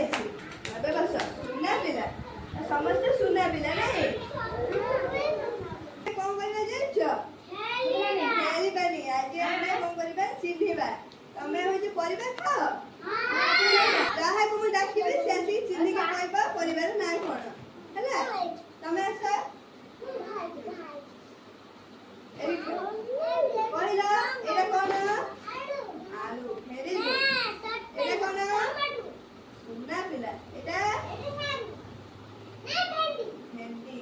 ହେଇଛି। ଏବେ ବସ। ସୁନା ପିଲା ସମସ୍ତେ ସୁନା ପିଲା ନାଇଁ। କଣ କରିବା ଜାଣିଛ? ଖେଳିବାନି। ଆଜି ଆମେ କଣ କରିବା ଚିହ୍ନିବା। ତମେ ହଉଛି ପରିବା ଖାଅ। ଯାହାକୁ ମୁଁ ଡାକିବି ସେ ଆସିକି ଚିହ୍ନିକି କହିବ ପରିବାର ନାଁ କଣ ହେଲା। ତମେ ଆସ। କହିଲ ଏଇଟା କଣ? ଆଳୁ। Very good. ଏଇଟା କଣ? ସୁନା ପିଲା। ଏଇଟା ଭେଣ୍ଡି।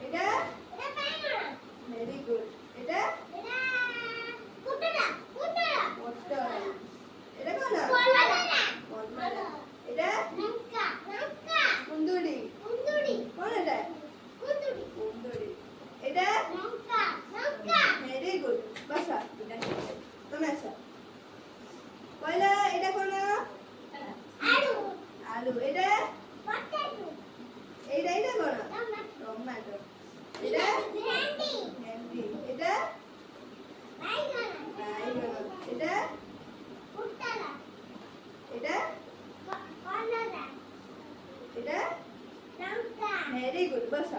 ଏଇଟା ଭେରି ଗୁଡ୍। ଏଇଟା ପୋଟଳ। ଏଇଟା କଣ? କଲରା। ଏଇଟା କୁନ୍ଦୁରି। କଣ ଏଇଟା? କୁନ୍ଦୁରି। ଏଇଟା ଭେରି ଗୁଡ୍। ବସ। ତମେ ଆସ। କହିଲ ଏଇଟା କଣ? ଆଳୁ। ଏଇଟା ଏଇଟା କଣ? ଟମାଟୋ। ଏଇଟା ଭେଣ୍ଡି। ଏଇଟା ବାଇଗଣ। ଏଇଟା ଏଇଟା ଏଇଟା ଭେରି ଗୁଡ୍। ବସ।